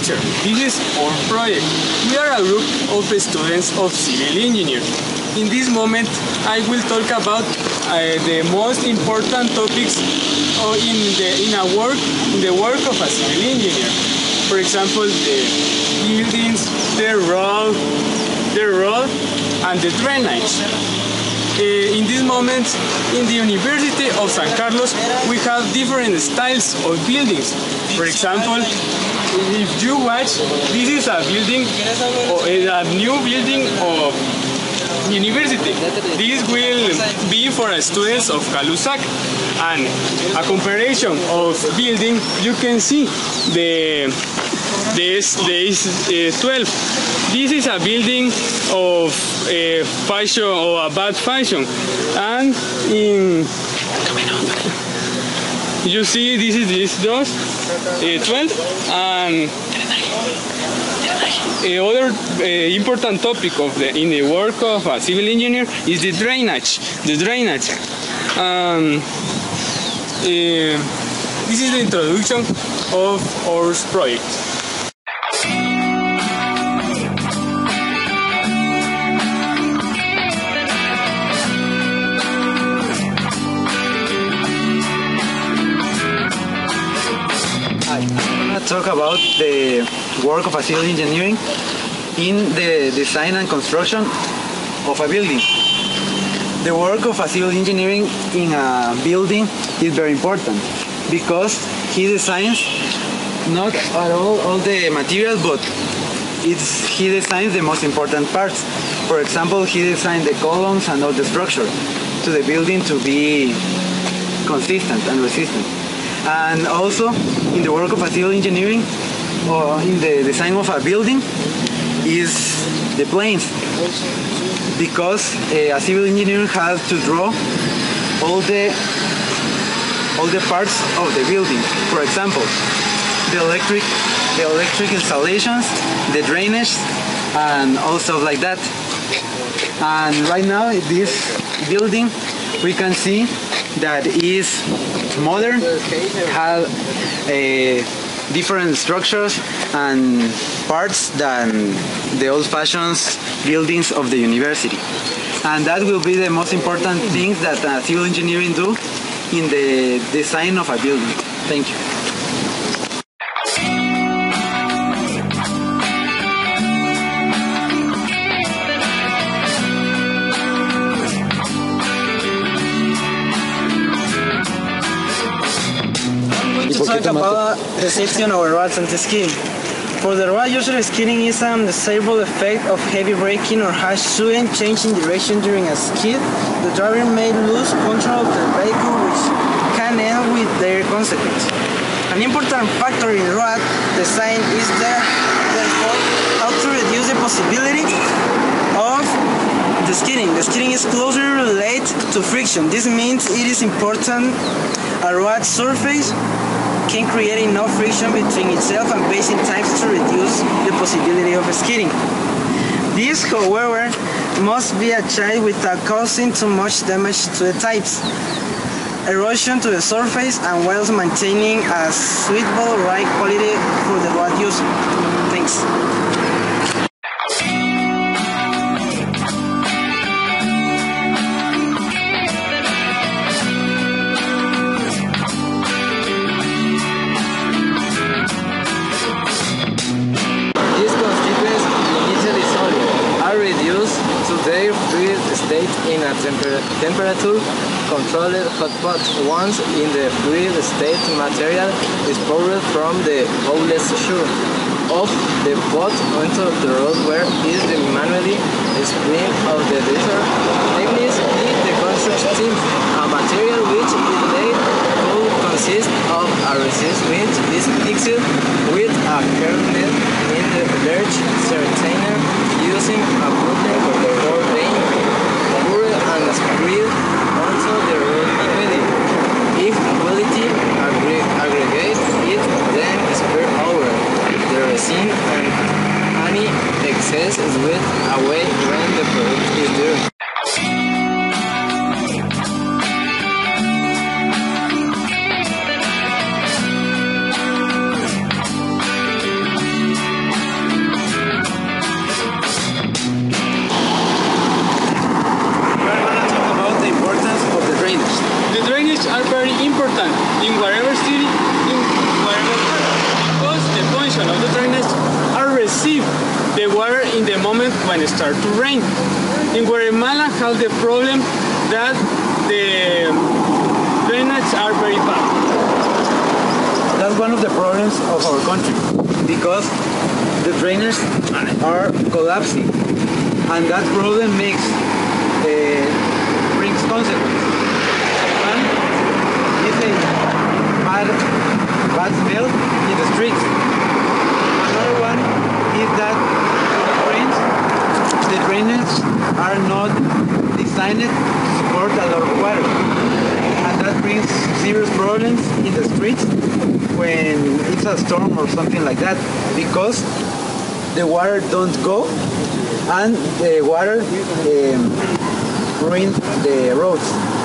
teacher. This is our project. We are a group of students of civil engineering. In this moment, I will talk about the most important topics in the work of a civil engineer. For example, the buildings, the road, and the drainage. In this moment, in the University of San Carlos, we have different styles of buildings. For example, if you watch, this is a building, a new building of university. This will be for students of Calusac, and a comparison of building. You can see this 12. This is a building of fashion or a bad fashion, and you see this is this 12, and other important topic in the work of a civil engineer is the drainage. This is the introduction of our project. Talk about the work of a civil engineering in the design and construction of a building. The work of a civil engineering in a building is very important because he designs not at all the materials, but he designs the most important parts. For example, he designed the columns and all the structure to the building to be consistent and resistant. And also, in the work of a civil engineering, or in the design of a building, is the planes. Because a civil engineer has to draw all the parts of the building. For example, the electric installations, the drainage, and all stuff like that. And right now, this building, we can see that is modern, have different structures and parts than the old-fashioned buildings of the university. And that will be the most important things that civil engineering do in the design of a building. Thank you. Talk about the safety on our roads and skiing. For the road user, skidding is an undesirable effect of heavy braking or harsh sudden change in direction during a skid. The driver may lose control of the vehicle, which can end with their consequence. An important factor in road design is therefore how to reduce the possibility of the skidding. The skidding is closely related to friction. This means it is important a road surface can create enough friction between itself and pacing types to reduce the possibility of skidding. This, however, must be achieved without causing too much damage to the types, erosion to the surface, and whilst maintaining a suitable ride quality for the road user. Thanks. State in a temperature controlled hotpot. Once in the fluid state, material is poured from the houseless shore of the pot onto the road where is the manually spring of the diesel. Techniques is the construction a material which is laid could consist of a resist which is mixed with a carnet in the large certainer using a Brooklyn for the whole range. And spread onto the road immediately. If quality aggregate it, then spread over the resin and any excess is with away when the product is due. when it starts to rain. In Guatemala have the problem that the drainage are very bad. That's one of the problems of our country, because the drainers are collapsing, and that problem brings consequences. One is a bad smell in the streets. Another one is that the drainage are not designed to support a lot of water, and that brings serious problems in the streets when it's a storm or something like that, because the water don't go and the water ruins the roads.